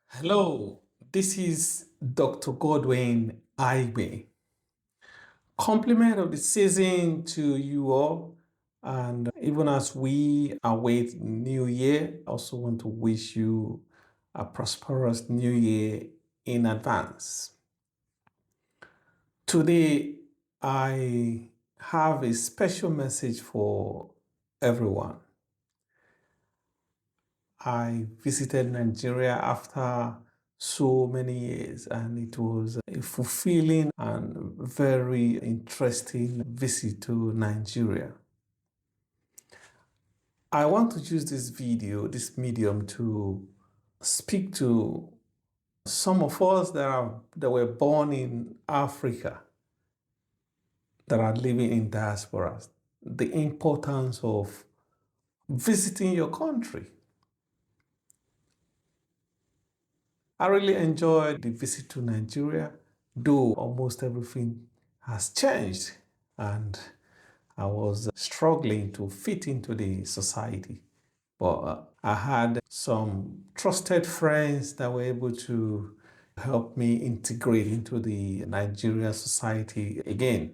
Hello, this is Dr. Godwin Ibe. Compliment of the season to you all. And even as we await New Year, I also want to wish you a prosperous New Year in advance. Today, I have a special message for everyone. I visited Nigeria after so many years, and it was a fulfilling and very interesting visit to Nigeria. I want to use this video, this medium, to speak to some of us that were born in Africa, that are living in diasporas, the importance of visiting your country. I really enjoyed the visit to Nigeria, though almost everything has changed and I was struggling to fit into the society. But I had some trusted friends that were able to help me integrate into the Nigerian society again.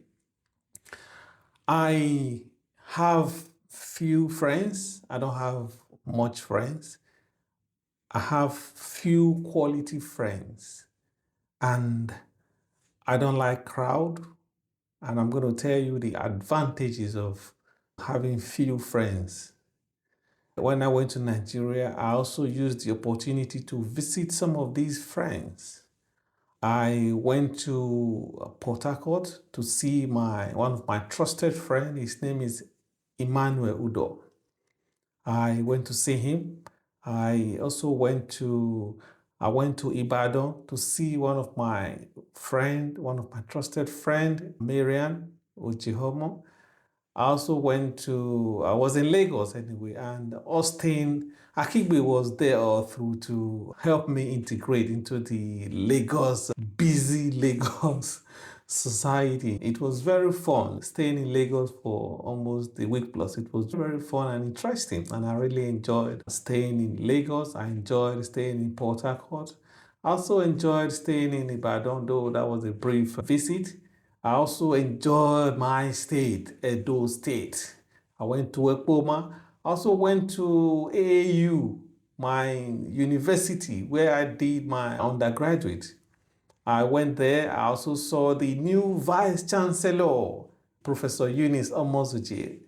I have few friends. I don't have much friends. I have few quality friends. And I don't like crowd, and I'm going to tell you the advantages of having few friends. When I went to Nigeria, I also used the opportunity to visit some of these friends. I went to Port Harcourt to see one of my trusted friends. His name is Emmanuel Udo. I went to see him. I also I went to Ibadan to see one of my trusted friend, Marian Ojihomo. I was in Lagos anyway, and Austin Akigbe was there all through to help me integrate into the busy Lagos society. It was very fun staying in Lagos for almost a week plus. It was very fun and interesting, and I really enjoyed staying in Lagos. I enjoyed staying in Port Harcourt. I also enjoyed staying in Ibadan, though that was a brief visit. I also enjoyed my state, Edo State. I went to Ekpoma. I also went to AAU, my university, where I did my undergraduate. I went there. I also saw the new Vice Chancellor, Professor Eunice Omozuji.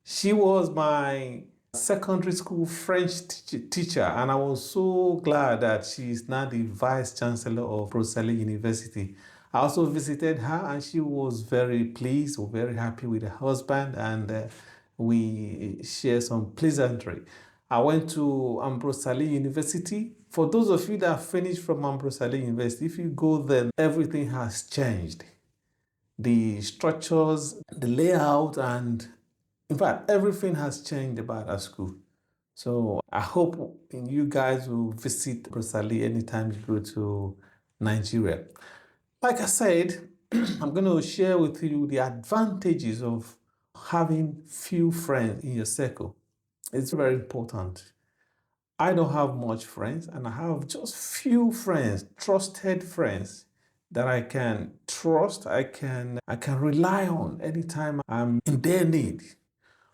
She was my secondary school French teacher, and I was so glad that she is now the Vice Chancellor of Roselle University. I also visited her, and she was very pleased, or very happy with her husband, and we shared some pleasantry. I went to Ambrose University. For those of you that finished from Ambrose University, if you go there, everything has changed. The structures, the layout, and in fact, everything has changed about our school. So I hope you guys will visit Rosali anytime you go to Nigeria. Like I said, I'm going to share with you the advantages of having few friends in your circle. It's very important. I don't have much friends, and I have just few friends, trusted friends that I can trust, I can rely on anytime I'm in their need.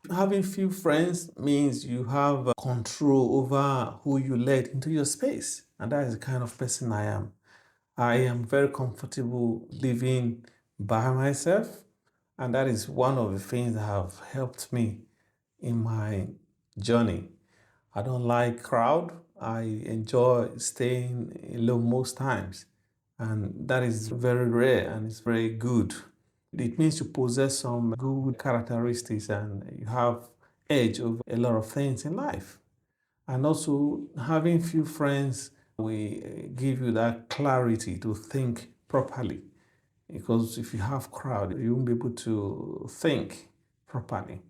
Having few friends means you have control over who you let into your space, and that is the kind of person I am. I am very comfortable living by myself, and that is one of the things that have helped me in my journey. I don't like crowd. I enjoy staying alone most times, and that is very rare and it's very good. It means you possess some good characteristics and you have edge over a lot of things in life. And also having few friends will give you that clarity to think properly. Because if you have crowd, you won't be able to think properly.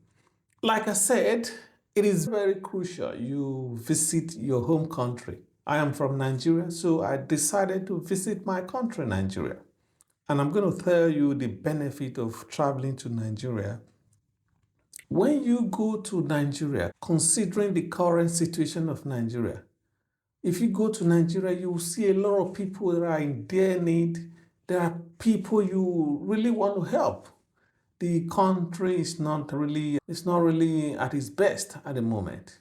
Like I said, it is very crucial you visit your home country. I am from Nigeria, so I decided to visit my country, Nigeria. And I'm going to tell you the benefit of traveling to Nigeria. When you go to Nigeria, considering the current situation of Nigeria, If you go to Nigeria, you will see a lot of people that are in dire need. There are people you really want to help. The country is not really at its best at the moment.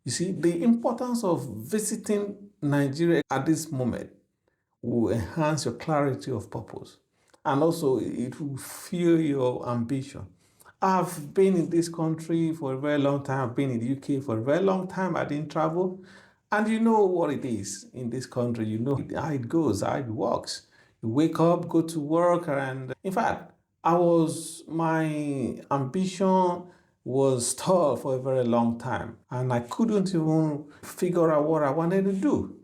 You see, the importance of visiting Nigeria at this moment will enhance your clarity of purpose, and also it will fuel your ambition. I've been in this country for a very long time. I've been in the UK for a very long time. I didn't travel. And you know what it is in this country. You know how it goes, how it works. You wake up, go to work, and in fact, my ambition was stalled for a very long time, and I couldn't even figure out what I wanted to do.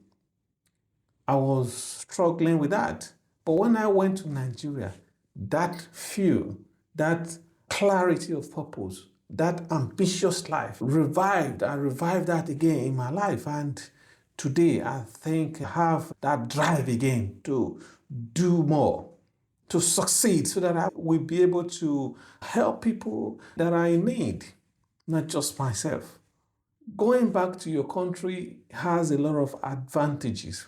I was struggling with that. But when I went to Nigeria, that fuel, that clarity of purpose, that ambitious life revived. I revived that again in my life. And today, I think I have that drive again to do more, to succeed, so that I will be able to help people that are in need, not just myself. Going back to your country has a lot of advantages,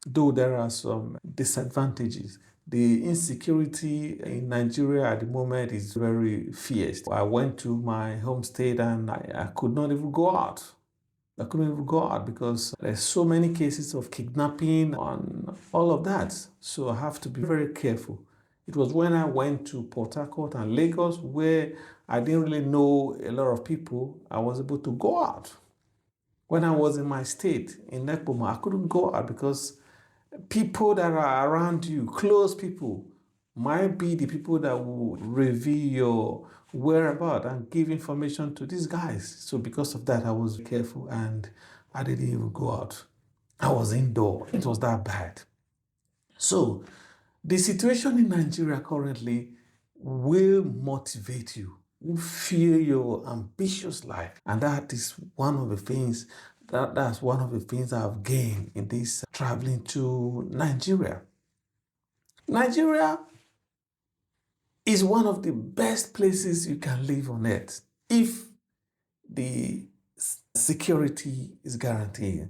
though there are some disadvantages. The insecurity in Nigeria at the moment is very fierce. I went to my home state and I could not even go out. I couldn't even go out because there's so many cases of kidnapping and all of that. So I have to be very careful. It was when I went to Port Harcourt and Lagos where I didn't really know a lot of people. I was able to go out. When I was in my state, in Nekpoma, I couldn't go out because people that are around you, close people, might be the people that will reveal your whereabouts and give information to these guys. So because of that, I was careful and I didn't even go out. I was indoor. It was that bad. So the situation in Nigeria currently will motivate you, will fuel your ambitious life. And that is one of the things that's one of the things I've gained in this traveling to Nigeria. Nigeria is one of the best places you can live on earth if the security is guaranteed,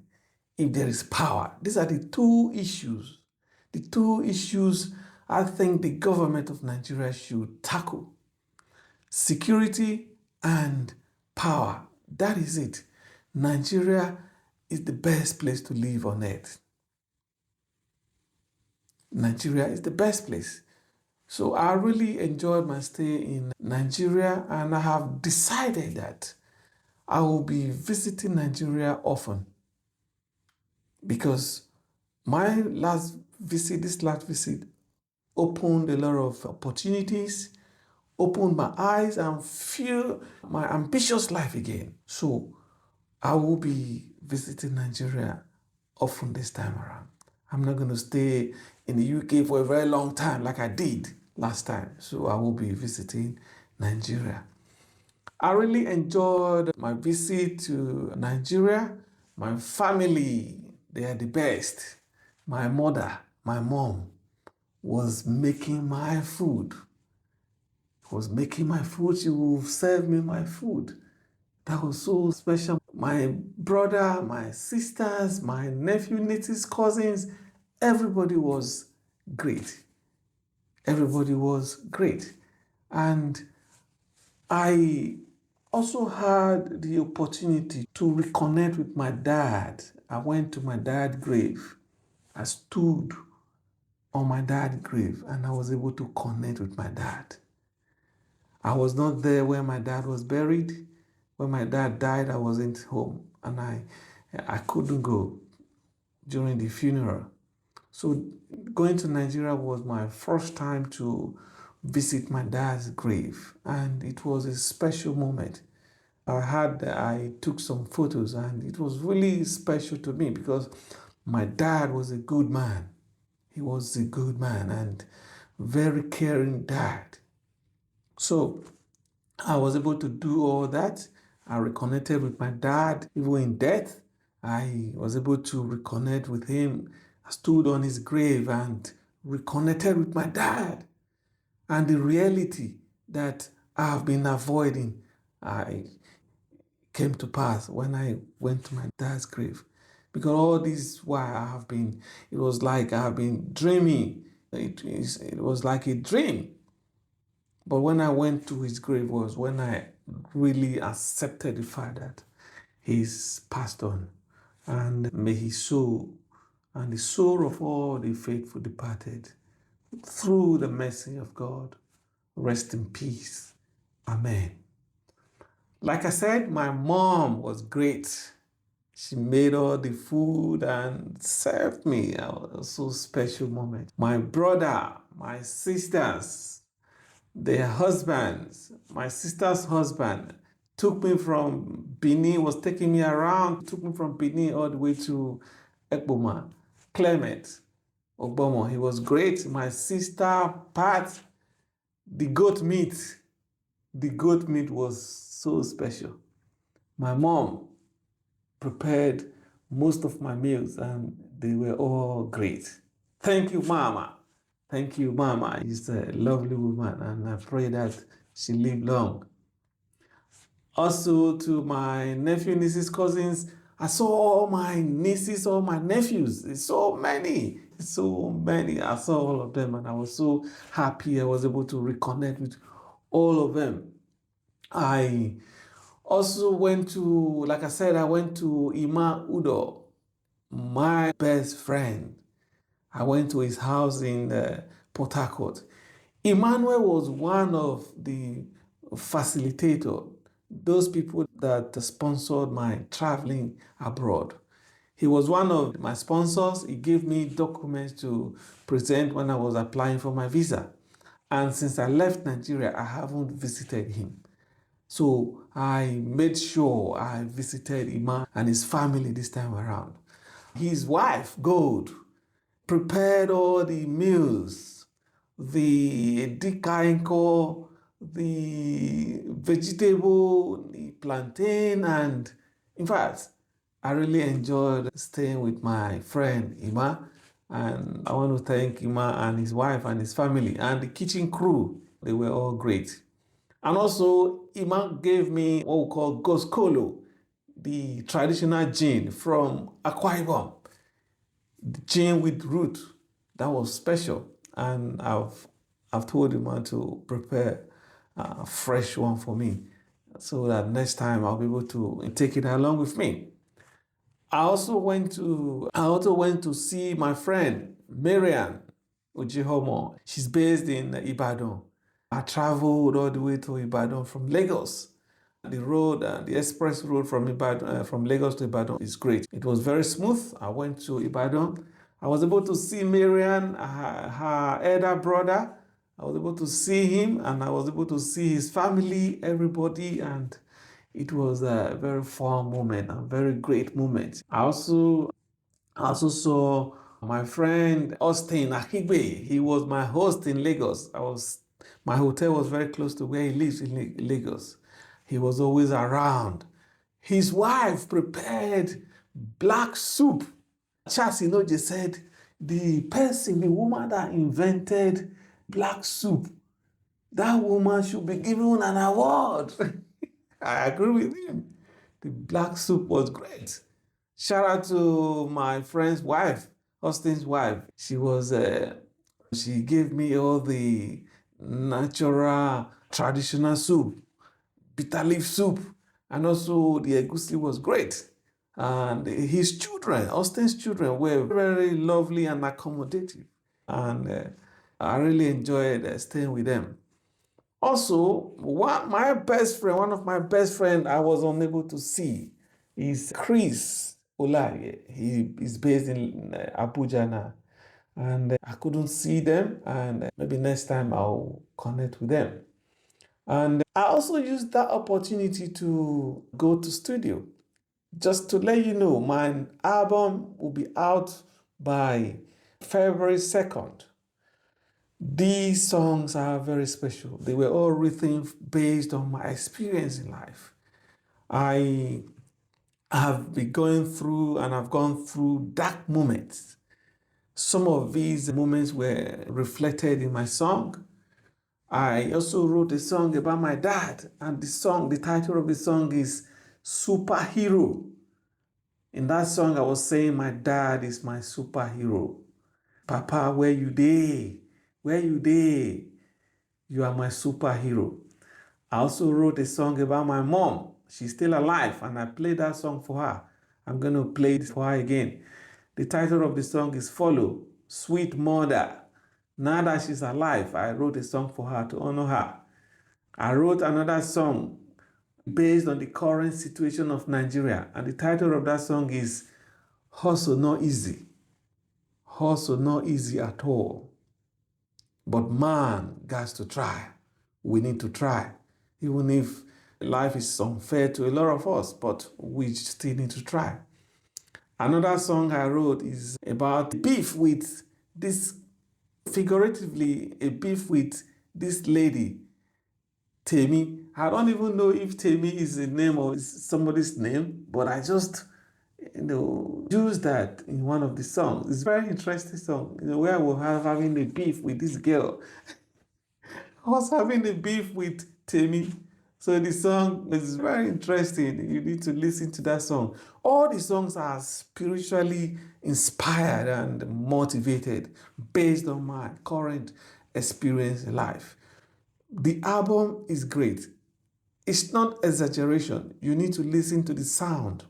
if there is power. These are the two issues. The two issues I think the government of Nigeria should tackle: security and power. That is it. Nigeria is the best place to live on earth. Nigeria is the best place. So I really enjoyed my stay in Nigeria, and I have decided that I will be visiting Nigeria often because this last visit opened a lot of opportunities, opened my eyes and fueled my ambitious life again. So I will be visiting Nigeria often this time around. I'm not going to stay in the UK for a very long time like I did last time. So I will be visiting Nigeria. I really enjoyed my visit to Nigeria. My family, they are the best. My mom, was making my food. Was making my food. She will serve me my food. That was so special. My brother, my sisters, my nephew, nieces, cousins, everybody was great. Everybody was great. And I also had the opportunity to reconnect with my dad. I went to my dad's grave. I stood on my dad's grave and I was able to connect with my dad. I was not there when my dad was buried. When my dad died, I wasn't home and I couldn't go during the funeral. So going to Nigeria was my first time to visit my dad's grave, and it was a special moment. I took some photos and it was really special to me because my dad was a good man. He was a good man and very caring dad. So I was able to do all that. I reconnected with my dad, even in death. I was able to reconnect with him. I stood on his grave and reconnected with my dad. And the reality that I have been avoiding, I came to pass when I went to my dad's grave. because all this while it was like I have been dreaming. It was like a dream. But when I went to his grave was when I really accepted the fact that he's passed on. And may his soul and the soul of all the faithful departed, through the mercy of God, rest in peace. Amen. Like I said, my mom was great. She made all the food and served me. It was a so special moment. My brother, my sisters, their husbands, my sister's husband took me from Benin, was taking me around, took me from Benin all the way to Ekboma. Clement Ogbomo, he was great. My sister Pat, the goat meat, the goat meat was so special. My mom prepared most of my meals and they were all great. Thank you, Mama. Thank you, Mama. She's a lovely woman and I pray that she live long. Also to my nephew, nieces, cousins, I saw all my nieces, all my nephews. It's so many, so many. I saw all of them and I was so happy I was able to reconnect with all of them. I also went to, like I said, I went to Ima Udo, my best friend. I went to his house in Port Harcourt. Emmanuel was one of the facilitator, those people that sponsored my traveling abroad. He was one of my sponsors. He gave me documents to present when I was applying for my visa. And since I left Nigeria, I haven't visited him. So I made sure I visited Iman and his family this time around. His wife, Gold, prepared all the meals, the dikainko, the vegetable, the plantain, and in fact, I really enjoyed staying with my friend Ima. And I want to thank Ima and his wife and his family and the kitchen crew. They were all great. And also, Ima gave me what we call Goskolo, the traditional gin from Akwa Ibom, the gin with root. That was special. And I've told Ima to prepare a fresh one for me so that next time I'll be able to take it along with me. I also went to see my friend Marian Ojihomo. She's based in Ibadan. I traveled all the way to Ibadan from Lagos. The road, the express road from Ibadan, from Lagos to Ibadan is great. It was very smooth. I went to Ibadan. I was able to see Marian, her elder brother. I was able to see him and I was able to see his family, everybody, and it was a very fun moment, a very great moment. I also saw my friend Austin Akigbe. He was my host in Lagos. My hotel was very close to where he lives in Lagos. He was always around. His wife prepared black soup. Charles Inoje said, the woman that invented black soup, that woman should be given an award. I agree with him. The black soup was great. Shout out to my friend's wife, Austin's wife. She gave me all the natural traditional soup, bitter leaf soup, and also the egusi was great. And his children, Austin's children, were very lovely and accommodative. And I really enjoyed staying with them. Also, one of my best friend I was unable to see is Chris Olaye. He is based in Abuja now. And I couldn't see them and maybe next time I'll connect with them. And I also used that opportunity to go to studio. Just to let you know, my album will be out by February 2nd. These songs are very special. They were all written based on my experience in life. I have been going through and I've gone through dark moments. Some of these moments were reflected in my song. I also wrote a song about my dad, and the title of the song is Superhero. In that song, I was saying my dad is my superhero. Papa, where you dey? Where you dey? You are my superhero. I also wrote a song about my mom. She's still alive, and I played that song for her. I'm going to play it for her again. The title of the song is Follow, Sweet Mother. Now that she's alive, I wrote a song for her to honor her. I wrote another song based on the current situation of Nigeria, and the title of that song is Hustle Not Easy. Hustle not easy at all. But man, got to try. We need to try. Even if life is unfair to a lot of us, but we still need to try. Another song I wrote is about beef with this, figuratively, a beef with this lady, Temi. I don't even know if Temi is a name or is somebody's name, but I just use that in one of the songs. It's a very interesting song, where I was having a beef with this girl. I was having a beef with Temi. So the song is very interesting. You need to listen to that song. All the songs are spiritually inspired and motivated based on my current experience in life. The album is great. It's not exaggeration. You need to listen to the sound.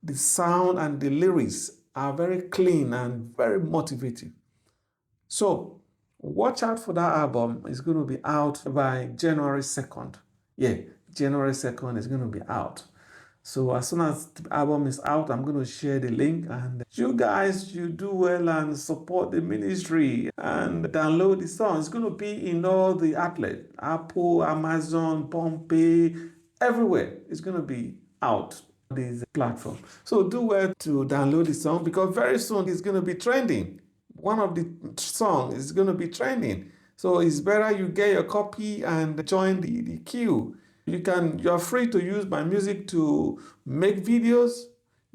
The sound and the lyrics are very clean and very motivating. So watch out for that album. It's going to be out by January 2nd. Yeah, January 2nd is going to be out. So as soon as the album is out, I'm going to share the link, and you guys, you do well and support the ministry and download the song. It's going to be in all the outlets, Apple, Amazon, Pompey, everywhere. It's going to be out on this platform. So do well to download the song, because very soon it's going to be trending. One of the songs is going to be trending. So it's better you get your copy and join the queue. You're free to use my music to make videos.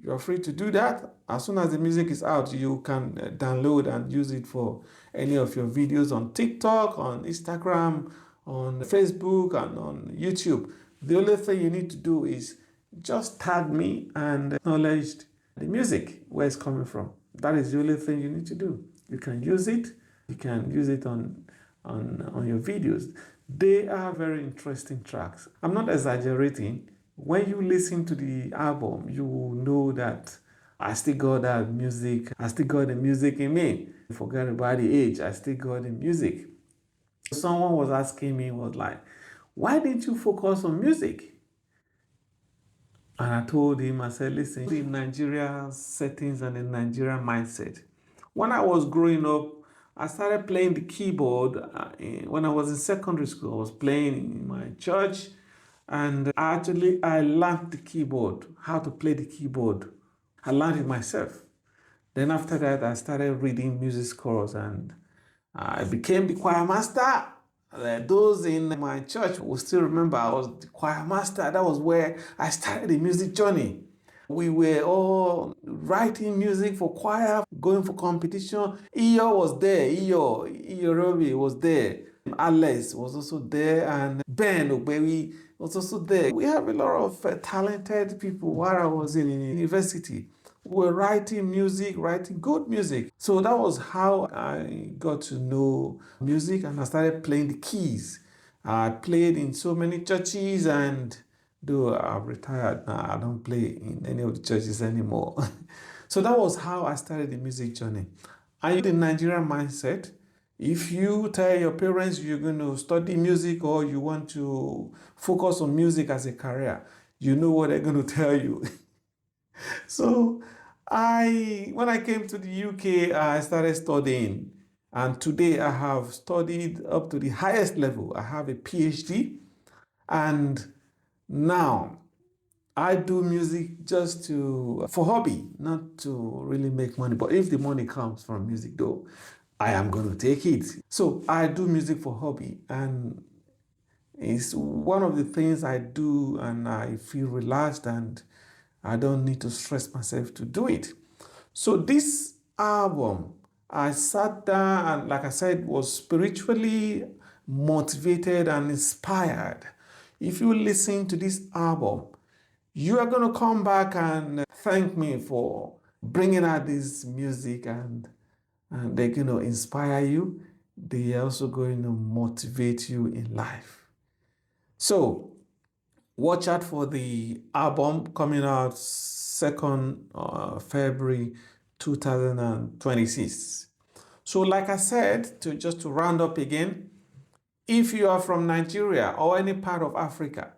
You're free to do that. As soon as the music is out, you can download and use it for any of your videos on TikTok, on Instagram, on Facebook, and on YouTube. The only thing you need to do is just tag me and acknowledge the music, where it's coming from. That is the only thing you need to do. You can use it. You can use it on your videos. They are very interesting tracks. I'm not exaggerating. When you listen to the album, you will know that I still got that music. I still got the music in me. Forget about the age. I still got the music. Someone was asking me, was like, why didn't you focus on music? And I told him, I said, listen, the Nigerian settings and the Nigerian mindset. When I was growing up, I started playing the keyboard. When I was in secondary school, I was playing in my church. And actually, I learned the keyboard, how to play the keyboard. I learned it myself. Then after that, I started reading music scores, and I became the choir master. Those in my church will still remember I was the choir master. That was where I started the music journey. We were all writing music for choir, going for competition. Iyo was there. Iyo Robi was there. Alex was also there, and Ben Obewi was also there. We have a lot of talented people while I was in university. We were writing music, writing good music. So that was how I got to know music, and I started playing the keys. I played in so many churches, and though I've retired now, I don't play in any of the churches anymore. So that was how I started the music journey. And the Nigerian mindset, if you tell your parents you're going to study music or you want to focus on music as a career, you know what they're going to tell you. So when I came to the UK, I started studying. And today I have studied up to the highest level. I have a PhD. And now I do music just for hobby, not to really make money. But if the money comes from music though, I am going to take it. So I do music for hobby, and it's one of the things I do, and I feel relaxed and I don't need to stress myself to do it. So this album, I sat down and, like I said, was spiritually motivated and inspired. If you listen to this album, You are going to come back and thank me for bringing out this music, and they're going to inspire you. They are also going to motivate you in life. So watch out for the album coming out 2nd February 2026. So like I said, to round up again, if you are from Nigeria or any part of Africa,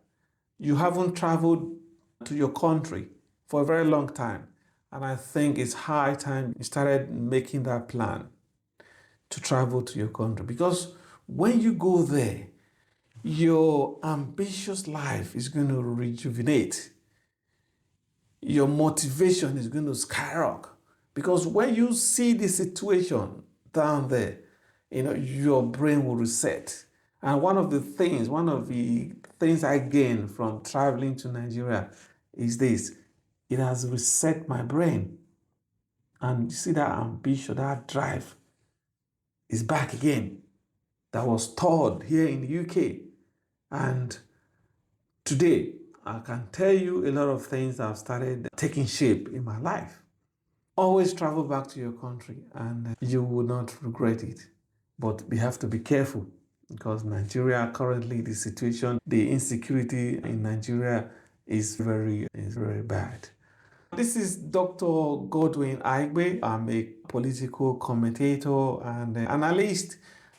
you haven't traveled to your country for a very long time, and I think it's high time you started making that plan to travel to your country, because when you go there, your ambitious life is going to rejuvenate. Your motivation is going to skyrocket, because when you see the situation down there, your brain will reset. And one of the things I gained from traveling to Nigeria is this: it has reset my brain. And you see, that ambition, that drive is back again, that was stored here in the UK. And today, I can tell you a lot of things that have started taking shape in my life. Always travel back to your country, and you will not regret it. But we have to be careful, because Nigeria currently, the situation, the insecurity in Nigeria is very bad. This is Dr. Godwin Aigbe. I'm a political commentator and analyst,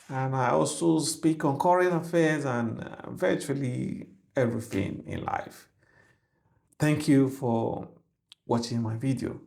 and I also speak on current affairs and virtually everything in life. Thank you for watching my video.